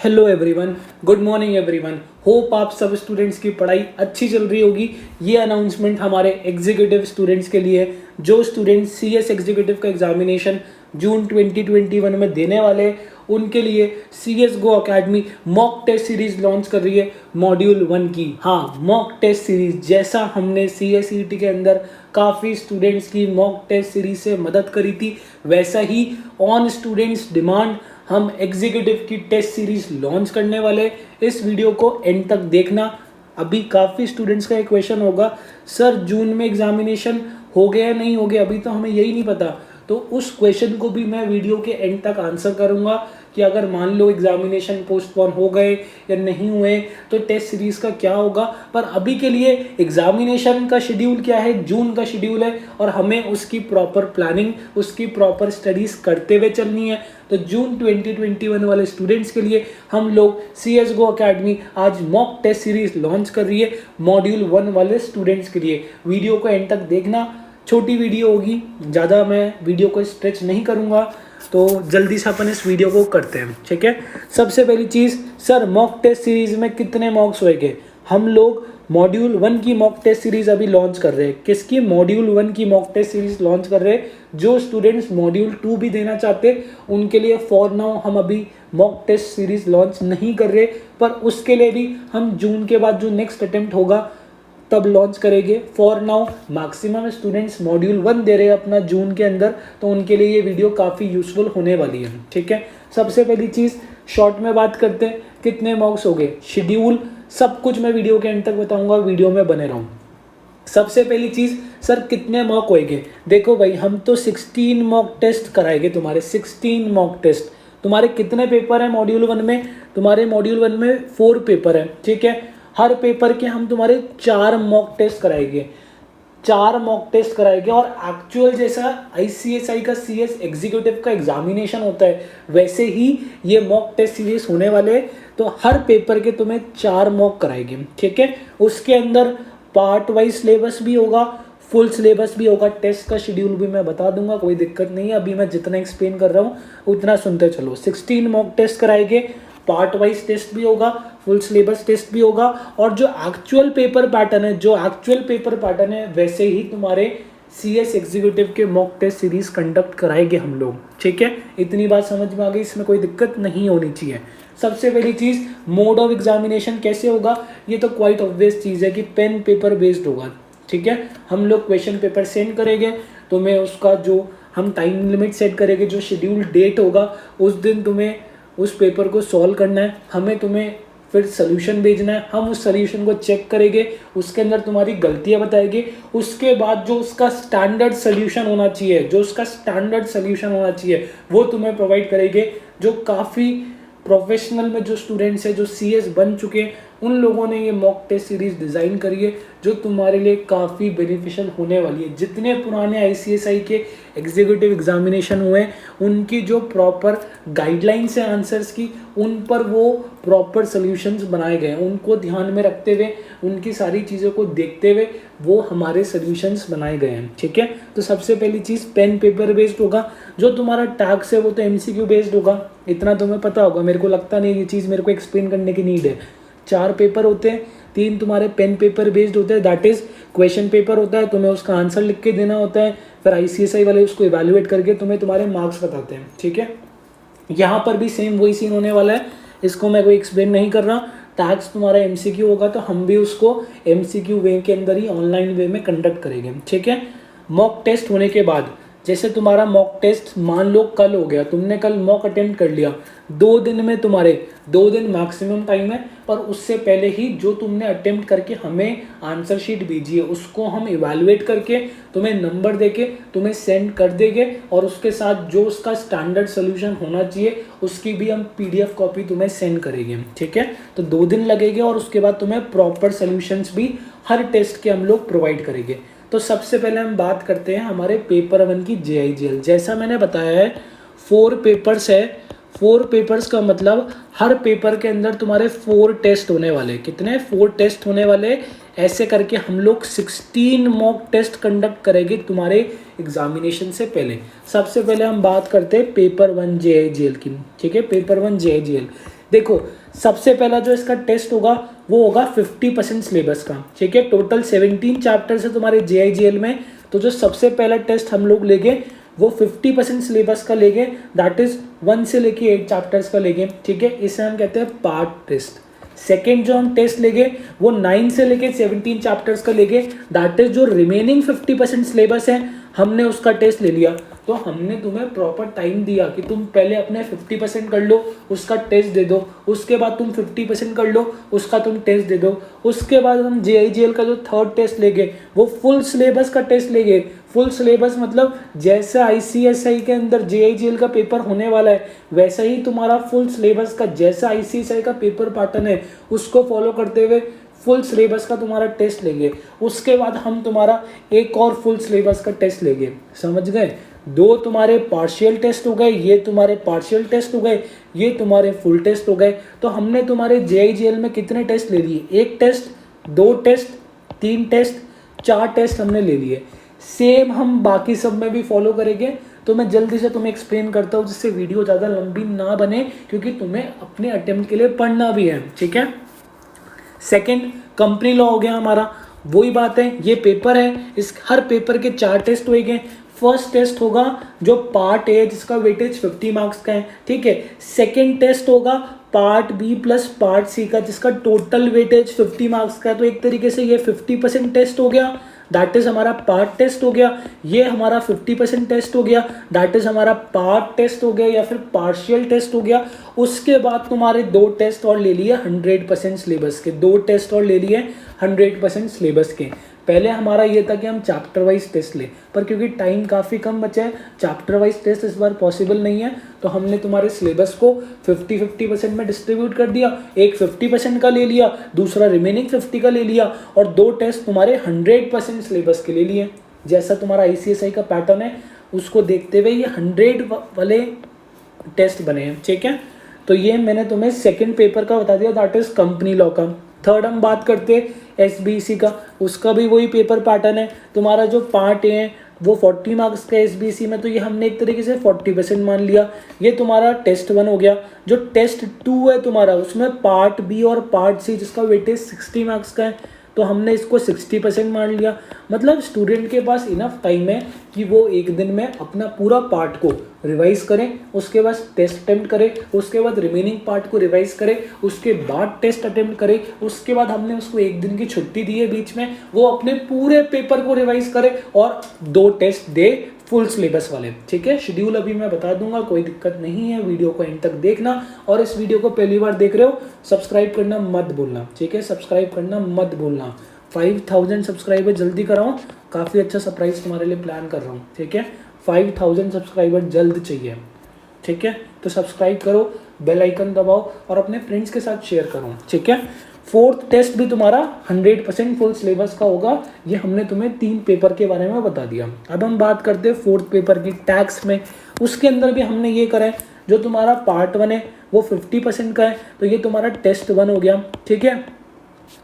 Hello everyone, good morning everyone. Hope आप सब students की पढ़ाई अच्छी चल रही होगी। ये अनाउंसमेंट हमारे एग्जीक्यूटिव स्टूडेंट्स के लिए है, जो स्टूडेंट्स सीएस एग्जीक्यूटिव का एग्जामिनेशन जून 2021 में देने वाले हैं, उनके लिए CS go academy mock test series launch कर रही है मॉड्यूल 1 की। हाँ, मॉक टेस्ट सीरीज, जैसा हमने सीएसईटी के अंदर काफ़ी स्टूडेंट्स की मॉक टेस्ट सीरीज से मदद करी थी, वैसा ही ऑन स्टूडेंट्स डिमांड हम एग्जीक्यूटिव की टेस्ट सीरीज लॉन्च करने वाले। इस वीडियो को एंड तक देखना। अभी काफ़ी स्टूडेंट्स का एक क्वेश्चन होगा, सर जून में एग्जामिनेशन हो गया नहीं हो गया, अभी तो हमें यही नहीं पता। तो उस क्वेश्चन को भी मैं वीडियो के एंड तक आंसर करूंगा कि अगर मान लो एग्जामिनेशन पोस्टपोन हो गए या नहीं हुए तो टेस्ट सीरीज का क्या होगा। पर अभी के लिए एग्जामिनेशन का शेड्यूल क्या है, जून का शेड्यूल है और हमें उसकी प्रॉपर प्लानिंग, उसकी प्रॉपर स्टडीज करते हुए चलनी है। तो जून 2021 वाले स्टूडेंट्स के लिए हम लोग सीएस गो अकेडमी आज मॉक टेस्ट सीरीज लॉन्च कर रही है मॉड्यूल 1 वाले स्टूडेंट्स के लिए। वीडियो को एंड तक देखना, छोटी वीडियो होगी, ज़्यादा मैं वीडियो को स्ट्रेच नहीं करूँगा, तो जल्दी से अपन इस वीडियो को करते हैं। ठीक है, सबसे पहली चीज़, सर मॉक टेस्ट सीरीज में कितने मॉक्स होएंगे? हम लोग मॉड्यूल 1 की मॉक टेस्ट सीरीज अभी लॉन्च कर रहे हैं। किसकी? मॉड्यूल 1 की मॉक टेस्ट सीरीज लॉन्च कर रहे हैं। जो स्टूडेंट्स मॉड्यूल 2 भी देना चाहते उनके लिए फॉर नाउ हम अभी मॉक टेस्ट सीरीज लॉन्च नहीं कर रहे, पर उसके लिए भी हम जून के बाद जो नेक्स्ट अटेम्प्ट होगा तब लॉन्च करेंगे। For now maximum students module 1 दे रहे हैं अपना जून के अंदर, तो उनके लिए ये वीडियो काफ़ी यूजफुल होने वाली है। ठीक है, सबसे पहली चीज़ शॉर्ट में बात करते हैं, कितने मॉक्स हो गए, शेड्यूल, सब कुछ मैं वीडियो के एंड तक बताऊंगा, वीडियो में बने रहूँ। सबसे पहली चीज़, सर कितने मॉक होएंगे? देखो भाई, हम तो 16 मॉक टेस्ट कराएंगे तुम्हारे, 16 मॉक टेस्ट। तुम्हारे कितने पेपर है मॉड्यूल 1 में? तुम्हारे मॉड्यूल 1 में 4 पेपर है। ठीक है, हर पेपर के हम तुम्हारे 4 मॉक टेस्ट कराएंगे, 4 मॉक टेस्ट कराएंगे। और एक्चुअल जैसा आईसीएसआई का सीएस एग्जीक्यूटिव का एग्जामिनेशन होता है, वैसे ही ये मॉक टेस्ट सीरीज होने वाले। तो हर पेपर के तुम्हें 4 मॉक कराएंगे। ठीक है, उसके अंदर पार्ट वाइज सिलेबस भी होगा, फुल सिलेबस भी होगा। टेस्ट का शेड्यूल भी मैं बता दूंगा, कोई दिक्कत नहीं है। अभी मैं जितना एक्सप्लेन कर रहा हूँ उतना सुनते चलो। 16 मॉक टेस्ट कराएंगे, पार्ट वाइज टेस्ट भी होगा, फुल सिलेबस टेस्ट भी होगा। और जो एक्चुअल पेपर पैटर्न है, वैसे ही तुम्हारे सीएस एग्जीक्यूटिव के मॉक टेस्ट सीरीज कंडक्ट कराएंगे हम लोग। ठीक है, इतनी बात समझ में आ गई, इसमें कोई दिक्कत नहीं होनी चाहिए। सबसे पहली चीज़, मोड ऑफ एग्जामिनेशन कैसे होगा? ये तो क्वाइट ऑब्वियस चीज़ है कि पेन पेपर बेस्ड होगा। ठीक है, हम लोग क्वेश्चन पेपर सेंड करेंगे, तुम्हें उसका जो हम टाइम लिमिट सेट करेंगे, जो शेड्यूल डेट होगा उस दिन तुम्हें उस पेपर को सॉल्व करना है। हमें तुम्हें फिर सोल्यूशन भेजना है, हम उस सोल्यूशन को चेक करेंगे, उसके अंदर तुम्हारी गलतियां बताएंगे। उसके बाद जो उसका स्टैंडर्ड सोल्यूशन होना चाहिए, वो तुम्हें प्रोवाइड करेंगे। जो काफ़ी प्रोफेशनल में जो स्टूडेंट्स हैं, जो सीएस बन चुके हैं, उन लोगों ने ये मॉक टेस्ट सीरीज डिज़ाइन करी है, जो तुम्हारे लिए काफ़ी बेनिफिशियल होने वाली है। जितने पुराने आईसीएसआई के एग्जीक्यूटिव एग्जामिनेशन हुए, उनकी जो प्रॉपर गाइडलाइंस है आंसर्स की, उन पर वो प्रॉपर सॉल्यूशंस बनाए गए। उनको ध्यान में रखते हुए, उनकी सारी चीज़ों को देखते हुए वो हमारे सॉल्यूशंस बनाए गए हैं। ठीक है, तो सबसे पहली चीज़ पेन पेपर बेस्ड होगा। जो तुम्हारा टैक्स है वो तो एमसीक्यू बेस्ड होगा, इतना तुम्हें पता होगा। मेरे को लगता नहीं ये चीज़ मेरे को एक्सप्लेन करने की नीड है। 4 पेपर होते हैं, 3 तुम्हारे पेन पेपर बेस्ड होते हैं, दैट इज क्वेश्चन पेपर होता है, तुम्हें उसका आंसर लिख के देना होता है, फिर आईसीएसआई वाले उसको इवैल्यूएट करके तुम्हें तुम्हारे मार्क्स बताते हैं। ठीक है, यहाँ पर भी सेम वही सीन होने वाला है, इसको मैं कोई एक्सप्लेन नहीं कर रहा। टैक्स तुम्हारा एमसीक्यू होगा, तो हम भी उसको एमसीक्यू वे के अंदर ही ऑनलाइन वे में कंडक्ट करेंगे। ठीक है, मॉक टेस्ट होने के बाद, जैसे तुम्हारा मॉक टेस्ट मान लो कल हो गया, तुमने कल मॉक अटेम्प्ट कर लिया, 2 दिन में तुम्हारे 2 दिन मैक्सिमम टाइम है, पर उससे पहले ही जो तुमने अटेम्प्ट करके हमें आंसर शीट भेजी है, उसको हम इवैल्यूएट करके तुम्हें नंबर देके तुम्हें सेंड कर देंगे। और उसके साथ जो उसका स्टैंडर्ड सोल्यूशन होना चाहिए, उसकी भी हम पीडीएफ कॉपी तुम्हें सेंड करेंगे। ठीक है, तो 2 दिन लगेंगे और उसके बाद तुम्हें प्रॉपर सोल्यूशंस भी हर टेस्ट के हम लोग प्रोवाइड करेंगे। तो सबसे पहले हम बात करते हैं हमारे पेपर 1 की जेआईजीएल। जैसा मैंने बताया है, 4 पेपर्स है। 4 पेपर्स का मतलब हर पेपर के अंदर तुम्हारे 4 टेस्ट होने वाले। कितने? 4 टेस्ट होने वाले। ऐसे करके हम लोग 16 मॉक टेस्ट कंडक्ट करेंगे तुम्हारे एग्जामिनेशन से पहले। सबसे पहले हम बात करते हैं पेपर 1 जेआईजीएल की। ठीक है, पेपर 1 जेआईजीएल देखो सबसे पहला जो इसका टेस्ट होगा वो होगा 50% सिलेबस का, ठीक है। टोटल 17 चैप्टर्स है तुम्हारे JIGL में, तो जो सबसे पहला टेस्ट हम लोग लेंगे वो 50% सिलेबस का लेंगे, दैट इज 1 से लेके 8 चैप्टर्स का लेंगे, ठीक है। इसे हम कहते हैं पार्ट टेस्ट। सेकेंड जो हम टेस्ट लेंगे वो 9 से लेके 17 चैप्टर्स का लेंगे, दैट इज जो रिमेनिंग 50% सिलेबस है हमने उसका टेस्ट ले लिया। तो हमने तुम्हें प्रॉपर टाइम दिया कि तुम पहले अपने 50% कर लो, उसका टेस्ट दे दो, उसके बाद तुम 50% कर लो, उसका तुम टेस्ट दे दो, उसके बाद हम JIGL का जो थर्ड टेस्ट लेंगे वो फुल सिलेबस का टेस्ट लेंगे। फुल सिलेबस मतलब जैसा ICSI के अंदर JIGL का पेपर होने वाला है वैसा ही तुम्हारा फुल सिलेबस का, जैसा ICSI का पेपर पैटर्न है उसको फॉलो करते हुए फुल सिलेबस का तुम्हारा टेस्ट लेंगे। उसके बाद हम तुम्हारा एक और फुल सिलेबस का टेस्ट लेंगे, समझ गए। दो तुम्हारे पार्शियल टेस्ट हो गए, ये तुम्हारे पार्शियल टेस्ट हो गए, ये तुम्हारे फुल टेस्ट हो गए। तो हमने तुम्हारे JIGL में कितने टेस्ट ले लिए, 1 टेस्ट, 2 टेस्ट, 3 टेस्ट, 4 टेस्ट हमने ले लिए। सेम हम बाकी सब में भी फॉलो करेंगे। तो मैं जल्दी से तुम्हें एक्सप्लेन करता हूँ जिससे वीडियो ज़्यादा लंबी ना बने, क्योंकि तुम्हें अपने अटेम्प्ट के लिए पढ़ना भी है, ठीक है। सेकंड कंपनी लॉ हो गया हमारा, वही बात है, ये पेपर है, इस हर पेपर के 4 टेस्ट होंगे। फर्स्ट टेस्ट होगा जो पार्ट ए जिसका वेटेज 50 मार्क्स का है, ठीक है। सेकंड टेस्ट होगा part B plus part C का जिसका टोटल वेटेज 50 मार्क्स का है। तो एक तरीके से ये 50% टेस्ट हो गया, दैट इज हमारा पार्ट टेस्ट हो गया। ये हमारा 50% टेस्ट हो गया, दैट इज हमारा पार्ट टेस्ट हो गया या फिर पार्शियल टेस्ट हो गया। उसके बाद तुम्हारे 2 टेस्ट और ले लिए 100% सिलेबस के, 2 टेस्ट और ले लिए 100% सिलेबस के। पहले हमारा ये था कि हम चैप्टर वाइज टेस्ट लें, पर क्योंकि टाइम काफ़ी कम बचा है चैप्टर वाइज टेस्ट इस बार पॉसिबल नहीं है, तो हमने तुम्हारे सिलेबस को 50-50% में डिस्ट्रीब्यूट कर दिया। एक 50% का ले लिया, दूसरा रिमेनिंग 50 का ले लिया, और 2 टेस्ट तुम्हारे 100% सिलेबस के ले लिए। जैसा तुम्हारा ICSI का पैटर्न है उसको देखते हुए ये 100 वाले टेस्ट बने हैं, ठीक है। तो ये मैंने तुम्हें सेकेंड पेपर का बता दिया, दैट इज कंपनी लॉ का। थर्ड हम बात करते हैं SBC का, उसका भी वही पेपर पैटर्न है। तुम्हारा जो पार्ट ए है वो 40 मार्क्स का SBC में, तो ये हमने एक तरीके से 40% मान लिया। ये तुम्हारा टेस्ट 1 हो गया। जो टेस्ट 2 है तुम्हारा उसमें पार्ट बी और पार्ट सी जिसका वेटेज 60 मार्क्स का है, तो हमने इसको 60% मान लिया। मतलब स्टूडेंट के पास इनफ टाइम है कि वो एक दिन में अपना पूरा पार्ट को रिवाइज करें, उसके बाद टेस्ट अटेम्प्ट करें, उसके बाद रिमेनिंग पार्ट को रिवाइज करें, उसके बाद टेस्ट अटेम्प्ट करें, उसके बाद हमने उसको एक दिन की छुट्टी दी है बीच में, वो अपने पूरे पेपर को रिवाइज करे और 2 टेस्ट दे फुल सिलेबस वाले, ठीक है। शेड्यूल अभी मैं बता दूंगा, कोई दिक्कत नहीं है, वीडियो को एंड तक देखना। और इस वीडियो को पहली बार देख रहे हो सब्सक्राइब करना मत भूलना, ठीक है, सब्सक्राइब करना मत भूलना। 5000 सब्सक्राइबर जल्दी कराओ, काफ़ी अच्छा सरप्राइज तुम्हारे लिए प्लान कर रहा हूँ, ठीक है। 5000 सब्सक्राइबर जल्द चाहिए, ठीक है। तो सब्सक्राइब करो, बेल आइकन दबाओ और अपने फ्रेंड्स के साथ शेयर करो, ठीक है। फोर्थ टेस्ट भी तुम्हारा 100% फुल सिलेबस का होगा। ये हमने तुम्हें 3 पेपर के बारे में बता दिया। अब हम बात करते हैं फोर्थ पेपर की, टैक्स में। उसके अंदर भी हमने ये करा है, जो तुम्हारा पार्ट 1 है वो 50% का है, तो ये तुम्हारा टेस्ट 1 हो गया, ठीक है।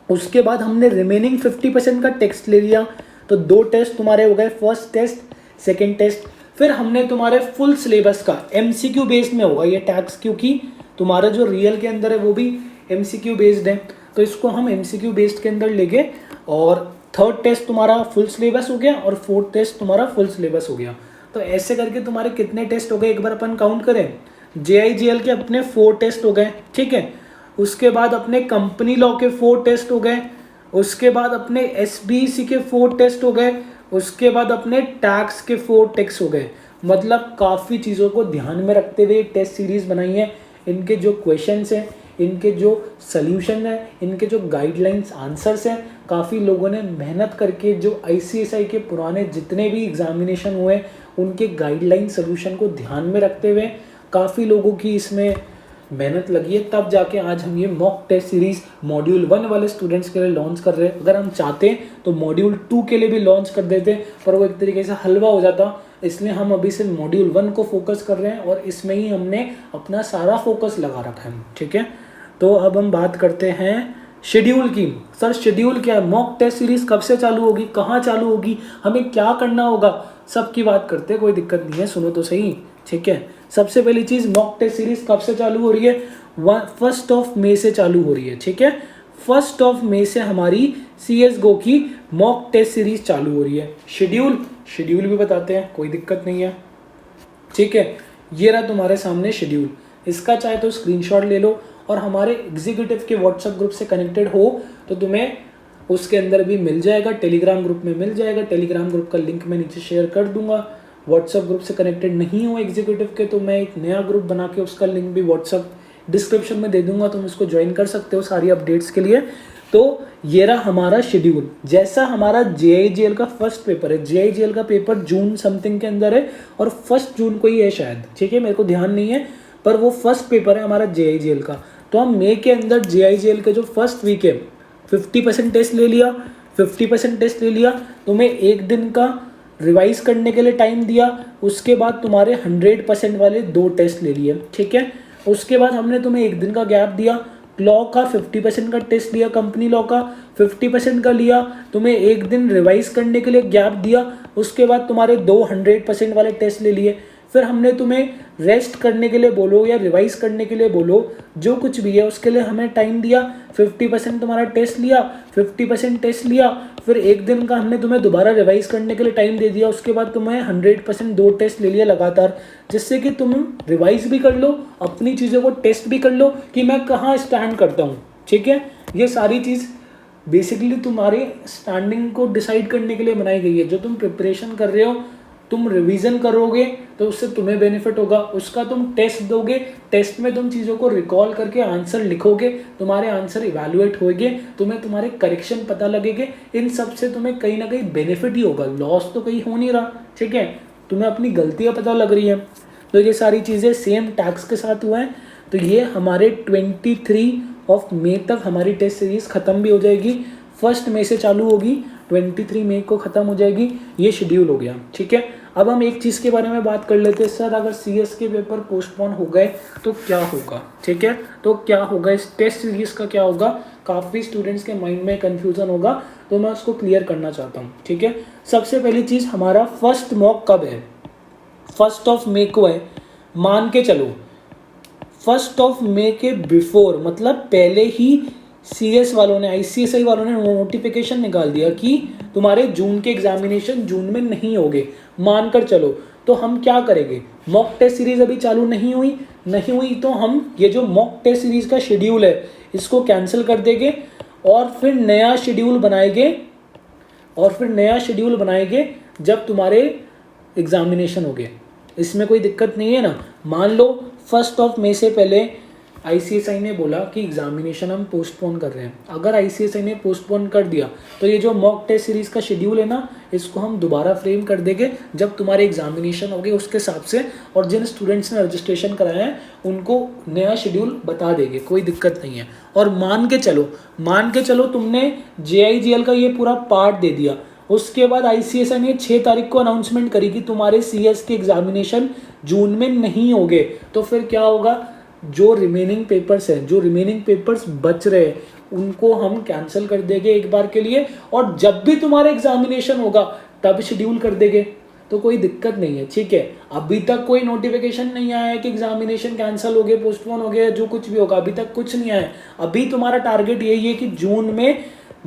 उसके बाद हमने रिमेनिंग 50% का टेक्स्ट ले लिया, तो 2 टेस्ट तुम्हारे हो गए, फर्स्ट टेस्ट, सेकेंड टेस्ट। फिर हमने तुम्हारे फुल सिलेबस का MCQ बेस्ड में होगा ये टैक्स, क्योंकि तुम्हारा जो रियल के अंदर है वो भी MCQ बेस्ड है, तो इसको हम MCQ बेस्ड के अंदर लेंगे। और थर्ड टेस्ट तुम्हारा फुल सिलेबस हो गया और फोर्थ टेस्ट तुम्हारा फुल सिलेबस हो गया। तो ऐसे करके तुम्हारे कितने टेस्ट हो गए, एक बार अपन काउंट करें। JIGL के अपने 4 टेस्ट हो गए, ठीक है। उसके बाद अपने कंपनी लॉ के 4 टेस्ट हो गए। उसके बाद अपने SBC के 4 टेस्ट हो गए। उसके बाद अपने टैक्स के 4 टेस्ट हो गए। मतलब काफ़ी चीज़ों को ध्यान में रखते हुए टेस्ट सीरीज़ बनाई है। इनके जो क्वेश्चंस हैं, इनके जो सल्यूशन है, इनके जो गाइडलाइंस आंसर्स हैं, काफ़ी लोगों ने मेहनत करके जो ICSI के पुराने जितने भी एग्जामिनेशन हुए उनके गाइडलाइन सल्यूशन को ध्यान में रखते हुए काफ़ी लोगों की इसमें मेहनत लगी है, तब जाके आज हम ये मॉक टेस्ट सीरीज़ मॉड्यूल 1 वाले स्टूडेंट्स के लिए लॉन्च कर रहे हैं। अगर हम चाहते तो मॉड्यूल 2 के लिए भी लॉन्च कर देते, पर वो एक तरीके से हलवा हो जाता, इसलिए हम अभी से मॉड्यूल 1 को फोकस कर रहे हैं और इसमें ही हमने अपना सारा फोकस लगा रखा है, ठीक है। तो अब हम बात करते हैं शेड्यूल की। सर शेड्यूल क्या है, मॉक टेस्ट सीरीज़ कब से चालू होगी, कहाँ चालू होगी, हमें क्या करना होगा, सब की बात करते हैं, कोई दिक्कत नहीं है, सुनो तो सही। ठीक है। सबसे पहली चीज मॉक टेस्ट सीरीज कब से चालू हो रही है? 1 मई से चालू हो रही है, ठीक है। 1 मई से हमारी CSGO की मॉक टेस्ट सीरीज चालू हो रही है। शेड्यूल भी बताते हैं, कोई दिक्कत नहीं है, ठीक है। ये रहा तुम्हारे सामने शेड्यूल, इसका चाहे तो स्क्रीनशॉट ले लो और हमारे एग्जीक्यूटिव के व्हाट्सएप ग्रुप से कनेक्टेड हो तो तुम्हें उसके अंदर भी मिल जाएगा, टेलीग्राम ग्रुप में मिल जाएगा। टेलीग्राम ग्रुप का लिंक मैं नीचे शेयर कर दूंगा। व्हाट्सएप ग्रुप से कनेक्टेड नहीं हो एग्जीक्यूटिव के तो मैं एक नया ग्रुप बना के उसका लिंक भी व्हाट्सएप डिस्क्रिप्शन में दे दूंगा, तुम इसको ज्वाइन कर सकते हो सारी अपडेट्स के लिए। तो ये रहा हमारा शेड्यूल। जैसा हमारा JIGL का फर्स्ट पेपर है, JIGL का पेपर जून समथिंग के अंदर है और 1 जून को ही है शायद, ठीक है, मेरे को ध्यान नहीं है, पर वो फर्स्ट पेपर है हमारा JIGL का। तो हम मई के अंदर JIGL के जो फर्स्ट वीक है 50% टेस्ट ले लिया, 50% टेस्ट ले लिया, तुम्हें एक दिन का रिवाइज करने के लिए टाइम दिया, उसके बाद तुम्हारे 100% वाले 2 टेस्ट ले लिए, ठीक है। उसके बाद हमने तुम्हें एक दिन का गैप दिया, लॉ का 50% का टेस्ट लिया, कंपनी लॉ का 50% का लिया, तुम्हें एक दिन रिवाइज करने के लिए गैप दिया, उसके बाद तुम्हारे 2 100% वाले टेस्ट ले लिए। फिर हमने तुम्हें रेस्ट करने के लिए बोलो या रिवाइज करने के लिए बोलो, जो कुछ भी है उसके लिए हमें टाइम दिया। 50% तुम्हारा टेस्ट लिया, 50% टेस्ट लिया, फिर एक दिन का हमने तुम्हें दोबारा रिवाइज करने के लिए टाइम दे दिया। उसके बाद तुम्हें 100% 2 टेस्ट ले लिया लगातार, जिससे कि तुम रिवाइज भी कर लो, अपनी चीज़ों को टेस्ट भी कर लो कि मैं कहाँ स्टैंड करता हूँ, ठीक है। ये सारी चीज़ बेसिकली तुम्हारे स्टैंडिंग को डिसाइड करने के लिए बनाई गई है। जो तुम प्रिपरेशन कर रहे हो, तुम रिवीजन करोगे तो उससे तुम्हें बेनिफिट होगा, उसका तुम टेस्ट दोगे, टेस्ट में तुम चीज़ों को रिकॉल करके आंसर लिखोगे, तुम्हारे आंसर इवैल्यूएट होंगे, तुम्हें तुम्हारे करेक्शन पता लगेंगे, इन सब से तुम्हें कहीं ना कहीं बेनिफिट ही होगा, लॉस तो कहीं हो नहीं रहा, ठीक है। तुम्हें अपनी गलतियाँ पता लग रही है। तो ये सारी चीज़ें सेम टैक्स के साथ हुआ है। तो ये हमारे 23 मई तक हमारी टेस्ट सीरीज ख़त्म भी हो जाएगी। 1 मई से चालू होगी, 23 मई को ख़त्म हो जाएगी। ये शेड्यूल हो गया, ठीक है। अब हम एक चीज़ के बारे में बात कर लेते हैं, सर अगर CS के पेपर पोस्टपोन हो गए तो क्या होगा, ठीक है। तो क्या होगा, इस टेस्ट सीरीज़ का क्या होगा, काफ़ी स्टूडेंट्स के माइंड में कन्फ्यूज़न होगा, तो मैं उसको क्लियर करना चाहता हूँ, ठीक है। सबसे पहली चीज़, हमारा फर्स्ट मॉक कब है? 1 मई को है। मान के चलो 1 मई के बिफोर, मतलब पहले ही CS वालों ने, ICSI वालों ने नोटिफिकेशन निकाल दिया कि तुम्हारे जून के एग्जामिनेशन जून में नहीं होंगे, मानकर चलो, तो हम क्या करेंगे? मॉक टेस्ट सीरीज अभी चालू नहीं हुई तो हम ये जो मॉक टेस्ट सीरीज का शेड्यूल है इसको कैंसिल कर देंगे और फिर नया शेड्यूल बनाएंगे जब तुम्हारे एग्जामिनेशन होंगे। इसमें कोई दिक्कत नहीं है ना। मान लो 1 मई से पहले ICSI ने बोला कि एग्जामिनेशन हम पोस्टपोन कर रहे हैं, अगर ICSI ने पोस्टपोन कर दिया तो ये जो मॉक टेस्ट सीरीज का शेड्यूल है ना, इसको हम दोबारा फ्रेम कर देंगे जब तुम्हारे एग्जामिनेशन होंगे उसके हिसाब से, और जिन स्टूडेंट्स ने रजिस्ट्रेशन कराया है उनको नया शेड्यूल बता देंगे, कोई दिक्कत नहीं है। और मान के चलो तुमने JIGL का ये पूरा पार्ट दे दिया, उसके बाद ICSI ने 6 तारीख को अनाउंसमेंट करी कि तुम्हारे CS के एग्जामिनेशन जून में नहीं होंगे, तो फिर क्या होगा? जो रिमेनिंग पेपर्स बच रहे हैं उनको हम कैंसिल कर देंगे एक बार के लिए, और जब भी तुम्हारा एग्जामिनेशन होगा तब शेड्यूल कर देंगे, तो कोई दिक्कत नहीं है, ठीक है। अभी तक कोई नोटिफिकेशन नहीं आया है कि एग्जामिनेशन कैंसिल हो गए, पोस्टपोन हो गया, जो कुछ भी होगा अभी तक कुछ नहीं आया है। अभी तुम्हारा टारगेट यही है कि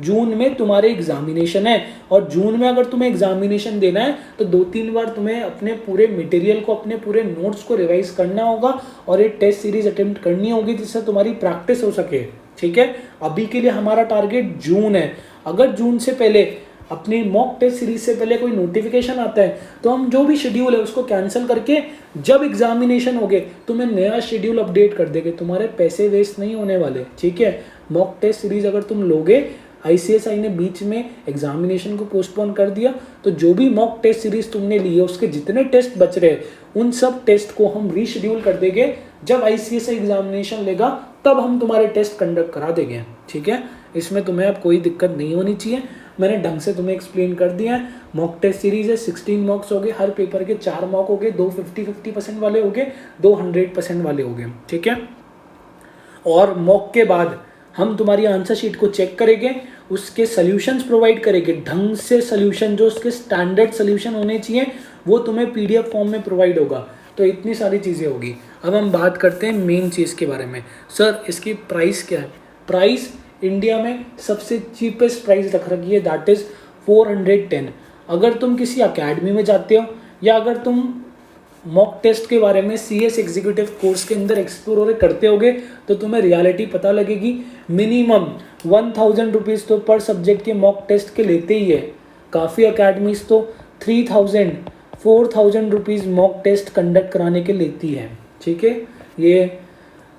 जून में तुम्हारे एग्जामिनेशन है, और जून में अगर तुम्हें एग्जामिनेशन देना है तो 2-3 बार तुम्हें अपने पूरे मटेरियल को, अपने पूरे नोट्स को रिवाइज करना होगा और ये टेस्ट सीरीज अटेम्प्ट करनी होगी जिससे तुम्हारी प्रैक्टिस हो सके, ठीक है। अभी के लिए हमारा टारगेट जून है। अगर जून से पहले, अपनी मॉक टेस्ट सीरीज से पहले कोई नोटिफिकेशन आता है तो हम जो भी शेड्यूल है उसको कैंसिल करके जब एग्जामिनेशन होंगे तुम्हें नया शेड्यूल अपडेट कर देंगे, तुम्हारे पैसे वेस्ट नहीं होने वाले, ठीक है। मॉक टेस्ट सीरीज अगर तुम लोगे, ICSI ने बीच में एग्जामिनेशन को पोस्टपोन कर दिया, तो जो भी मॉक टेस्ट सीरीज तुमने ली है उसके जितने टेस्ट बच रहे हैं उन सब टेस्ट को हम रीशेड्यूल कर देंगे। जब ICSI एग्जामिनेशन लेगा तब हम तुम्हारे टेस्ट कंडक्ट करा देंगे, ठीक है। इसमें तुम्हें अब कोई दिक्कत नहीं होनी चाहिए, मैंने ढंग से तुम्हें एक्सप्लेन कर दिया है। मॉक टेस्ट सीरीज है, 16 मॉक्स हो गए, हर पेपर के 4 मॉक हो गए, 2 50% वाले हो गए, 2 100% वाले हो गए, ठीक है। और मॉक के बाद हम तुम्हारी आंसर शीट को चेक करेंगे, उसके सॉल्यूशंस प्रोवाइड करेंगे, ढंग से सॉल्यूशन, जो उसके स्टैंडर्ड सॉल्यूशन होने चाहिए वो तुम्हें PDF फॉर्म में प्रोवाइड होगा। तो इतनी सारी चीज़ें होगी। अब हम बात करते हैं मेन चीज़ के बारे में। सर इसकी प्राइस क्या है? प्राइस इंडिया में सबसे चीपेस्ट प्राइस रख रखी है, दैट इज़ 410। अगर तुम किसी अकेडमी में जाते हो या अगर तुम मॉक टेस्ट के बारे में CS एग्जीक्यूटिव कोर्स के अंदर एक्सप्लोर करते होगे तो तुम्हें रियलिटी पता लगेगी। मिनिमम 1000 रुपीज़ तो पर सब्जेक्ट के मॉक टेस्ट के लेते ही है। काफ़ी अकेडमीज तो 3000 4000 रुपीज़ मॉक टेस्ट कंडक्ट कराने के लेती है। ठीक है, ये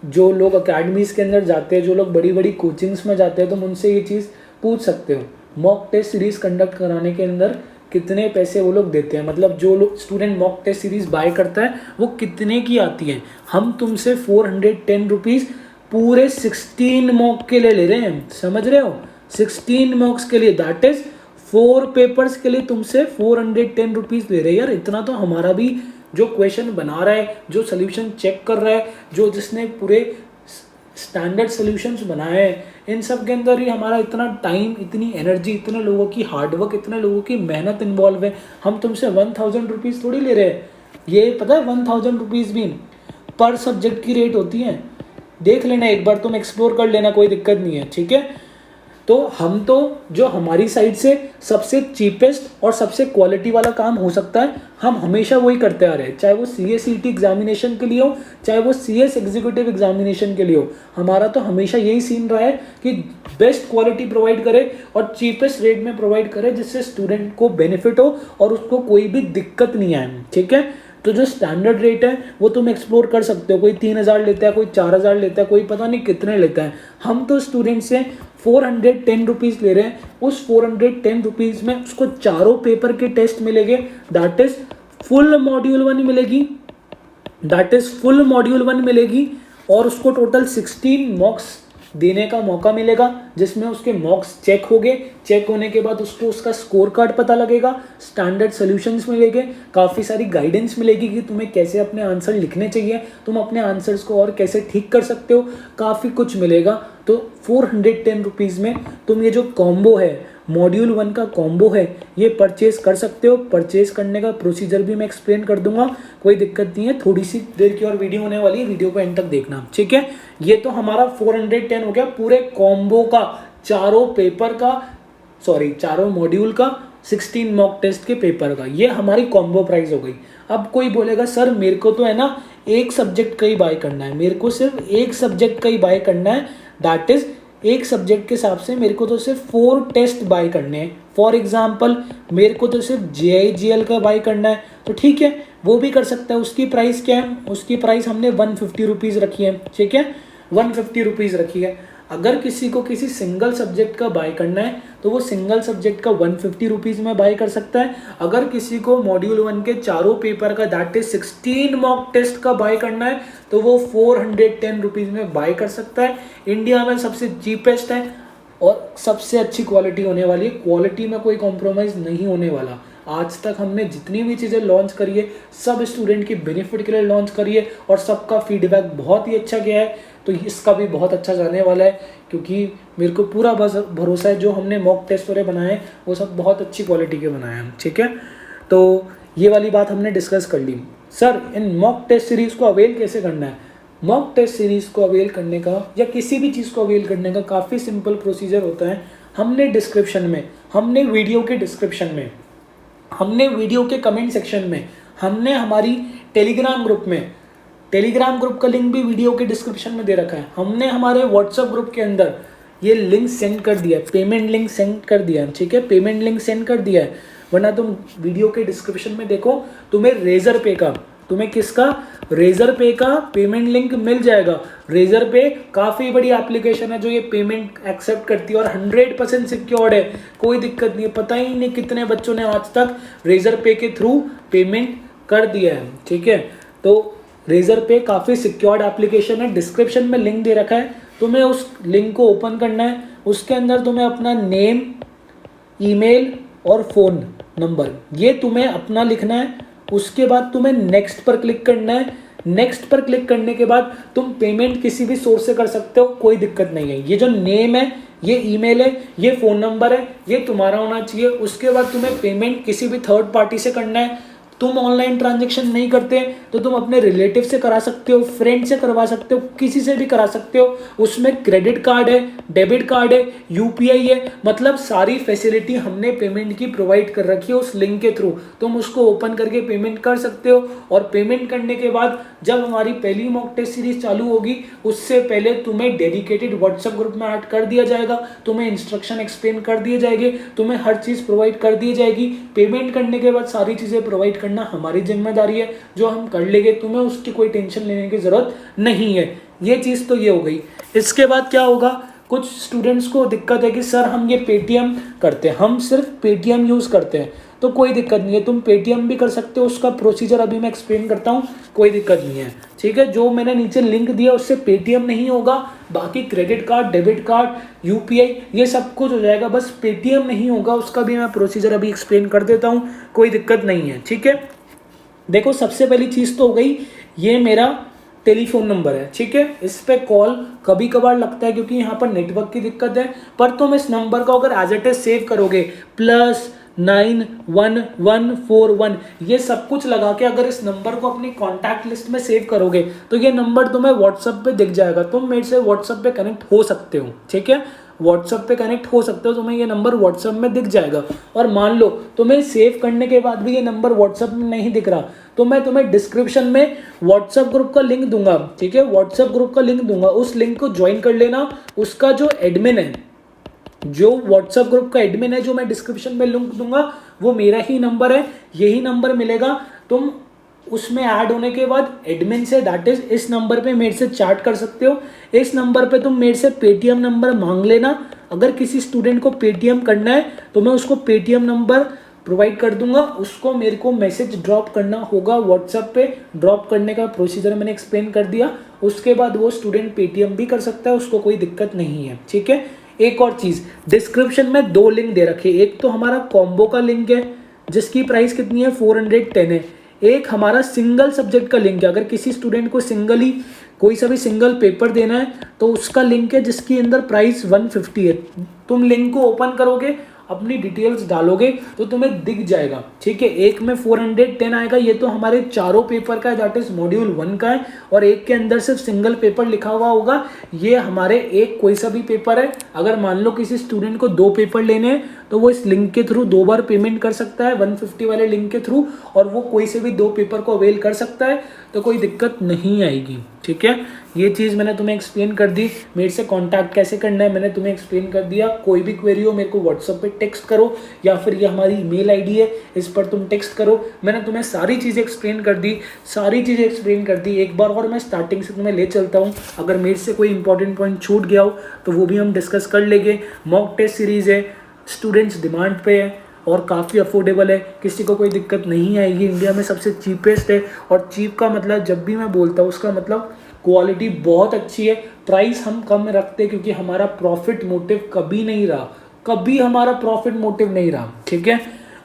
जो लोग अकेडमीज़ के अंदर जाते हैं, जो लोग बड़ी बड़ी कोचिंग्स में जाते हैं, तुम उनसे ये चीज़ पूछ सकते हो मॉक टेस्ट सीरीज़ कंडक्ट कराने के अंदर कितने पैसे वो लोग देते हैं, मतलब जो लोग student mock test series buy करता है वो कितने की आती है। हम तुमसे 410 रुपीज़ पूरे 16 मॉक के लिए ले रहे हैं, समझ रहे हो? 16 मॉक्स के लिए, दैट इज 4 पेपर्स के लिए तुमसे 410 रुपीज़ ले रहे हैं। यार इतना तो हमारा भी जो क्वेश्चन बना रहा है, जो सोल्यूशन चेक कर रहा है, जो जिसने पूरे स्टैंडर्ड सॉल्यूशंस बनाए हैं, इन सब के अंदर ही हमारा इतना टाइम, इतनी एनर्जी, इतने लोगों की हार्डवर्क, इतने लोगों की मेहनत इन्वॉल्व है। हम तुमसे 1000 रुपीज़ थोड़ी ले रहे हैं। ये पता है 1000 रुपीज़ भी पर सब्जेक्ट की रेट होती है। देख लेना एक बार, तुम एक्सप्लोर कर लेना, कोई दिक्कत नहीं है। ठीक है, तो हम तो जो हमारी साइड से सबसे चीपेस्ट और सबसे क्वालिटी वाला काम हो सकता है, हम हमेशा वही करते आ रहे हैं। चाहे वो CACET एग्जामिनेशन के लिए हो, चाहे वो CS एग्जीक्यूटिव एग्जामिनेशन के लिए हो, हमारा तो हमेशा यही सीन रहा है कि बेस्ट क्वालिटी प्रोवाइड करे और चीपेस्ट रेट में प्रोवाइड करे, जिससे स्टूडेंट को बेनिफिट हो और उसको कोई भी दिक्कत नहीं आए। ठीक है, तो जो स्टैंडर्ड रेट है वो तुम एक्सप्लोर कर सकते हो। कोई 3000 लेता है, कोई 4000 लेता है, कोई पता नहीं कितने लेता है। हम तो स्टूडेंट से 410 रुपीज़ ले रहे हैं। उस 410 रुपीज़ में उसको चारों पेपर के टेस्ट मिलेंगे, दैट इज फुल मॉड्यूल 1 मिलेगी, दैट इज फुल मॉड्यूल 1 मिलेगी, और उसको टोटल 16 मॉक्स देने का मौका मिलेगा, जिसमें उसके मॉक्स चेक होंगे। चेक होने के बाद उसको उसका स्कोर कार्ड पता लगेगा, स्टैंडर्ड सॉल्यूशंस मिलेंगे, काफ़ी सारी गाइडेंस मिलेगी कि तुम्हें कैसे अपने आंसर लिखने चाहिए, तुम अपने आंसर्स को और कैसे ठीक कर सकते हो, काफ़ी कुछ मिलेगा। तो 410 रुपीज़ में तुम ये जो कॉम्बो है, मॉड्यूल 1 का कॉम्बो है, ये परचेज कर सकते हो। परचेज करने का प्रोसीजर भी मैं एक्सप्लेन कर दूंगा, कोई दिक्कत नहीं है। थोड़ी सी देर की और वीडियो होने वाली है, वीडियो को एंड तक देखना। ठीक है, ये तो हमारा 410 हो गया पूरे कॉम्बो का, चारों पेपर का, सॉरी चारों मॉड्यूल का, 16 मॉक टेस्ट के पेपर का, ये हमारी कॉम्बो प्राइस हो गई। अब कोई बोलेगा सर मेरे को तो है ना एक सब्जेक्ट का ही बाय करना है, मेरे को सिर्फ एक सब्जेक्ट का ही बाय करना है, दैट इज एक सब्जेक्ट के हिसाब से मेरे को तो सिर्फ 4 टेस्ट बाय करने हैं। फॉर एग्जाम्पल मेरे को तो सिर्फ JIGL का बाय करना है, तो ठीक है वो भी कर सकता है। उसकी प्राइस क्या है? उसकी प्राइस हमने 150 रुपीज़ रखी है। ठीक है, 150 रुपीज़ रखी है। अगर किसी को किसी सिंगल सब्जेक्ट का बाय करना है तो वो सिंगल सब्जेक्ट का 150 रुपीज़ में बाय कर सकता है। अगर किसी को मॉड्यूल 1 के चारों पेपर का, दैट इज 16 मॉक टेस्ट का बाय करना है, तो वो 410 रुपीज़ में बाय कर सकता है। इंडिया में सबसे चीपेस्ट है और सबसे अच्छी क्वालिटी होने वाली है। क्वालिटी में कोई कॉम्प्रोमाइज़ नहीं होने वाला। आज तक हमने जितनी भी चीज़ें लॉन्च करी है सब स्टूडेंट के बेनिफिट के लिए लॉन्च करी है और सबका फीडबैक बहुत ही अच्छा गया है। तो इसका भी बहुत अच्छा जाने वाला है, क्योंकि मेरे को पूरा भरोसा है जो हमने मॉक टेस्ट वगैरह बनाए हैं वो सब बहुत अच्छी क्वालिटी के बनाए हैं। ठीक है, तो ये वाली बात हमने डिस्कस कर ली। सर इन मॉक टेस्ट सीरीज़ को अवेल कैसे करना है? मॉक टेस्ट सीरीज़ को अवेल करने का या किसी भी चीज़ को अवेल करने का काफ़ी सिंपल प्रोसीजर होता है। हमने डिस्क्रिप्शन में, हमने वीडियो के डिस्क्रिप्शन में, हमने वीडियो के कमेंट सेक्शन में, हमने हमारी टेलीग्राम ग्रुप में, टेलीग्राम ग्रुप का लिंक भी वीडियो के डिस्क्रिप्शन में दे रखा है, हमने हमारे व्हाट्सएप ग्रुप के अंदर ये लिंक सेंड कर दिया है, पेमेंट लिंक सेंड कर दिया है। ठीक है, पेमेंट लिंक सेंड कर दिया है, वरना तुम वीडियो के डिस्क्रिप्शन में देखो, तुम्हें रेजर पे का, तुम्हें किसका, रेजर पे का पेमेंट लिंक मिल जाएगा। रेजर पे काफ़ी बड़ी एप्लीकेशन है जो ये पेमेंट एक्सेप्ट करती है और 100% सिक्योर्ड है, कोई दिक्कत नहीं है। पता ही नहीं कितने बच्चों ने आज तक रेजर पे के थ्रू पेमेंट कर दिया है। ठीक है, तो रेजर पे काफ़ी सिक्योर्ड एप्लीकेशन है, डिस्क्रिप्शन में लिंक दे रखा है, तुम्हें उस लिंक को ओपन करना है। उसके अंदर तुम्हें अपना नेम, ईमेल और फ़ोन नंबर ये तुम्हें अपना लिखना है। उसके बाद तुम्हें नेक्स्ट पर क्लिक करना है। नेक्स्ट पर क्लिक करने के बाद तुम पेमेंट किसी भी सोर्स से कर सकते हो, कोई दिक्कत नहीं है। ये जो नेम है, ये ईमेल है, ये फ़ोन नंबर है, ये तुम्हारा होना चाहिए। उसके बाद तुम्हें पेमेंट किसी भी थर्ड पार्टी से करना है, तुम ऑनलाइन ट्रांजेक्शन नहीं करते तो तुम अपने रिलेटिव से करा सकते हो, फ्रेंड से करवा सकते हो, किसी से भी करा सकते हो। उसमें क्रेडिट कार्ड है, डेबिट कार्ड है, यूपीआई है, मतलब सारी फैसिलिटी हमने पेमेंट की प्रोवाइड कर रखी है उस लिंक के थ्रू। तुम उसको ओपन करके पेमेंट कर सकते हो और पेमेंट करने के बाद जब हमारी पहली मॉक टेस्ट सीरीज चालू होगी उससे पहले तुम्हें डेडिकेटेड व्हाट्सएप ग्रुप में ऐड कर दिया जाएगा, तुम्हें इंस्ट्रक्शन एक्सप्लेन कर दिए जाएंगे, तुम्हें हर चीज़ प्रोवाइड कर दी जाएगी। पेमेंट करने के बाद सारी चीज़ें प्रोवाइड करना हमारी जिम्मेदारी है, जो हम कर लेंगे, तुम्हें उसकी कोई टेंशन लेने की ज़रूरत नहीं है। ये चीज़ तो ये हो गई। इसके बाद क्या होगा, कुछ स्टूडेंट्स को दिक्कत है कि सर हम ये पेटीएम करते हैं, हम सिर्फ पेटीएम यूज़ करते हैं, तो कोई दिक्कत नहीं है, तुम पेटीएम भी कर सकते हो। उसका प्रोसीजर अभी मैं एक्सप्लेन करता हूँ, कोई दिक्कत नहीं है, ठीक है। जो मैंने नीचे लिंक दिया उससे पेटीएम नहीं होगा, बाकी credit card, debit card, UPI ये सब कुछ हो जाएगा, बस पेटीएम नहीं होगा। उसका भी मैं प्रोसीजर अभी एक्सप्लेन कर देता हूँ, कोई दिक्कत नहीं है, ठीक है। देखो सबसे पहली चीज़ तो हो गई, ये मेरा टेलीफोन नंबर है, ठीक है। इस पे कॉल कभी कभार लगता है क्योंकि यहाँ पर नेटवर्क की दिक्कत है, पर तुम इस नंबर को अगर एज इट इज सेव करोगे +9141 ये सब कुछ लगा के अगर इस नंबर को अपनी कॉन्टैक्ट लिस्ट में सेव करोगे तो ये नंबर तुम्हें व्हाट्सएप पे दिख जाएगा। तुम मेरे से व्हाट्सएप पे कनेक्ट हो सकते हो, ठीक है, व्हाट्सएप पे कनेक्ट हो सकते हो, तुम्हें ये नंबर व्हाट्सएप में दिख जाएगा। और मान लो तुम्हें सेव करने के बाद भी ये नंबर व्हाट्सएप में नहीं दिख रहा तो मैं तुम्हें डिस्क्रिप्शन में व्हाट्सएप ग्रुप का लिंक दूंगा, ठीक है, व्हाट्सएप ग्रुप का लिंक दूंगा, उस लिंक को ज्वाइन कर लेना। उसका जो एडमिन है, जो व्हाट्सएप ग्रुप का एडमिन है, जो मैं डिस्क्रिप्शन में लिंक दूंगा, वो मेरा ही नंबर है, यही नंबर मिलेगा। तुम उसमें ऐड होने के बाद एडमिन से दैट इज इस नंबर पे मेरे से चैट कर सकते हो। इस नंबर पे तुम मेरे से पेटीएम नंबर मांग लेना। अगर किसी स्टूडेंट को पेटीएम करना है तो मैं उसको पेटीएम नंबर प्रोवाइड कर दूंगा, उसको मेरे को मैसेज ड्रॉप करना होगा व्हाट्सएप पे। ड्रॉप करने का प्रोसीजर मैंने एक्सप्लेन कर दिया। उसके बाद वो स्टूडेंट पेटीएम भी कर सकता है, उसको कोई दिक्कत नहीं है, ठीक है। एक और चीज़, डिस्क्रिप्शन में 2 लिंक दे रखे, एक तो हमारा कॉम्बो का लिंक है जिसकी प्राइस कितनी है 410 है, एक हमारा सिंगल सब्जेक्ट का लिंक है। अगर किसी स्टूडेंट को सिंगली कोई सा भी सिंगल पेपर देना है तो उसका लिंक है जिसकी अंदर प्राइस 150 है। तुम लिंक को ओपन करोगे, अपनी डिटेल्स डालोगे तो तुम्हें दिख जाएगा, ठीक है। एक में 410 आएगा, ये तो हमारे चारों पेपर का है, दैट इज मॉड्यूल 1 का है, और एक के अंदर सिर्फ सिंगल पेपर लिखा हुआ होगा। ये हमारे एक कोई सा भी पेपर है। अगर मान लो किसी स्टूडेंट को 2 पेपर लेने हैं तो वो इस लिंक के थ्रू 2 बार पेमेंट कर सकता है 150 वाले लिंक के थ्रू, और वो कोई से भी 2 पेपर को अवेल कर सकता है, तो कोई दिक्कत नहीं आएगी, ठीक है। ये चीज़ मैंने तुम्हें एक्सप्लेन कर दी। मेरे से कांटेक्ट कैसे करना है मैंने तुम्हें एक्सप्लेन कर दिया। कोई भी क्वेरी हो मेरे को व्हाट्सएप पे टेक्स्ट करो, या फिर ये हमारी ईमेल आईडी है, इस पर तुम टेक्स्ट करो। मैंने तुम्हें सारी चीज़ें एक्सप्लेन कर दी, सारी चीज़ें एक्सप्लेन कर दी। एक बार और मैं स्टार्टिंग से तुम्हें ले चलता हूँ, अगर मेरे से कोई इंपॉर्टेंट पॉइंट छूट गया हो तो वो भी हम डिस्कस कर लेंगे। मॉक टेस्ट सीरीज़ है, स्टूडेंट्स डिमांड पे है और काफ़ी अफोर्डेबल है, किसी को कोई दिक्कत नहीं आएगी। इंडिया में सबसे चीपेस्ट है, और चीप का मतलब जब भी मैं बोलता हूँ उसका मतलब क्वालिटी बहुत अच्छी है। प्राइस हम कम रखते हैं क्योंकि हमारा प्रॉफिट मोटिव कभी नहीं रहा, कभी हमारा प्रॉफिट मोटिव नहीं रहा, ठीक है।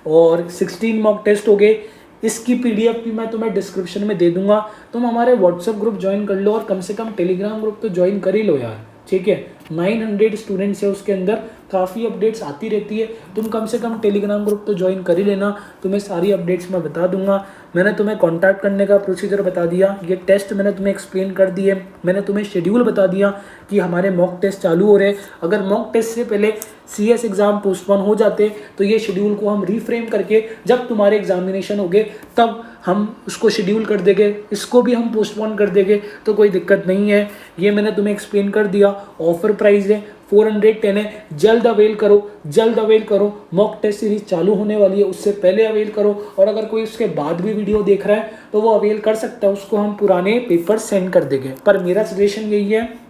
और 16 मॉक टेस्ट हो गए, इसकी पीडीएफ भी मैं तुम्हें डिस्क्रिप्शन में दे दूंगा। तुम हमारे व्हाट्सएप ग्रुप ज्वाइन कर लो, और कम से कम टेलीग्राम ग्रुप तो ज्वाइन कर ही लो यार, ठीक है। 900 स्टूडेंट्स है उसके अंदर, काफ़ी अपडेट्स आती रहती है। तुम कम से कम टेलीग्राम ग्रुप तो ज्वाइन कर ही लेना, तुम्हें सारी अपडेट्स मैं बता दूंगा। मैंने तुम्हें कांटेक्ट करने का प्रोसीजर बता दिया, ये टेस्ट मैंने तुम्हें एक्सप्लेन कर दिए, मैंने तुम्हें शेड्यूल बता दिया कि हमारे मॉक टेस्ट चालू हो रहे हैं। अगर मॉक टेस्ट से पहले CS एग्ज़ाम पोस्टपोन हो जाते तो ये शेड्यूल को हम रीफ्रेम करके जब तुम्हारे एग्जामिनेशन हो गए तब हम उसको शेड्यूल कर देंगे, इसको भी हम पोस्टपोन कर देंगे, तो कोई दिक्कत नहीं है। ये मैंने तुम्हें एक्सप्लेन कर दिया। ऑफर प्राइस है 410 है, जल्द अवेल करो, जल्द अवेल करो। मॉक टेस्ट सीरीज चालू होने वाली है, उससे पहले अवेल करो। और अगर कोई उसके बाद भी वीडियो देख रहा है तो वो अवेल कर सकता है, उसको हम पुराने पेपर सेंड कर देंगे। पर मेरा सजेशन यही है,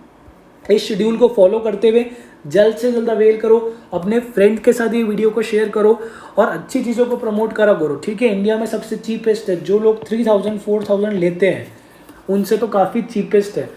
इस शेड्यूल को फॉलो करते हुए जल्द से जल्द अवेल करो, अपने फ्रेंड के साथ ये वीडियो को शेयर करो और अच्छी चीज़ों को प्रमोट करा करो, ठीक है। इंडिया में सबसे चीपेस्ट है, जो लोग 3000 4000 लेते हैं उनसे तो काफ़ी चीपेस्ट है।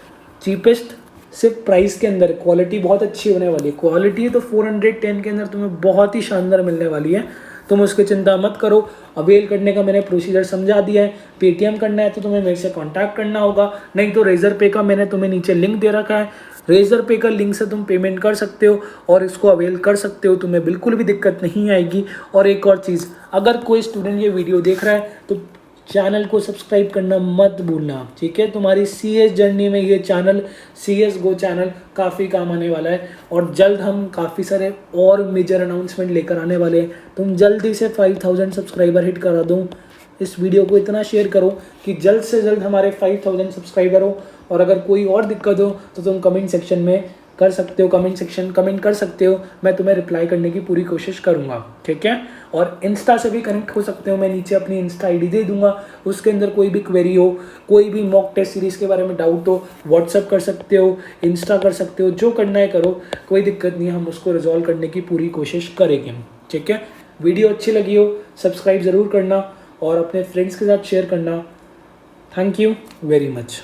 चीपेस्ट सिर्फ प्राइस के अंदर, क्वालिटी बहुत अच्छी होने वाली है। क्वालिटी तो 410 के अंदर तुम्हें बहुत ही शानदार मिलने वाली है, तुम उसकी चिंता मत करो। अवेल करने का मैंने प्रोसीजर समझा दिया है। पेटीएम करना है तो तुम्हें मेरे से कांटेक्ट करना होगा, नहीं तो रेजर पे का मैंने तुम्हें नीचे लिंक दे रखा है, रेजर पे का लिंक से तुम पेमेंट कर सकते हो और इसको अवेल कर सकते हो, तुम्हें बिल्कुल भी दिक्कत नहीं आएगी। और एक और चीज़, अगर कोई स्टूडेंट ये वीडियो देख रहा है तो चैनल को सब्सक्राइब करना मत भूलना, ठीक है। तुम्हारी CS जर्नी में ये चैनल, CS गो चैनल काफ़ी काम आने वाला है और जल्द हम काफ़ी सारे और मेजर अनाउंसमेंट लेकर आने वाले हैं। तुम जल्दी से 5000 सब्सक्राइबर हिट करा दो, इस वीडियो को इतना शेयर करो कि जल्द से जल्द हमारे 5000 सब्सक्राइबर हो। और अगर कोई और दिक्कत हो तो तुम कमेंट सेक्शन में कर सकते हो, कमेंट कर सकते हो, मैं तुम्हें रिप्लाई करने की पूरी कोशिश करूँगा, ठीक है। और इंस्टा से भी कनेक्ट हो सकते हो, मैं नीचे अपनी इंस्टा ID दे दूंगा, उसके अंदर कोई भी क्वेरी हो, कोई भी मॉक टेस्ट सीरीज़ के बारे में डाउट हो, व्हाट्सअप कर सकते हो, इंस्टा कर सकते हो, जो करना है करो, कोई दिक्कत नहीं है, हम उसको रिजॉल्व करने की पूरी कोशिश करेंगे, ठीक है। वीडियो अच्छी लगी हो सब्सक्राइब ज़रूर करना और अपने फ्रेंड्स के साथ शेयर करना। Thank you very much.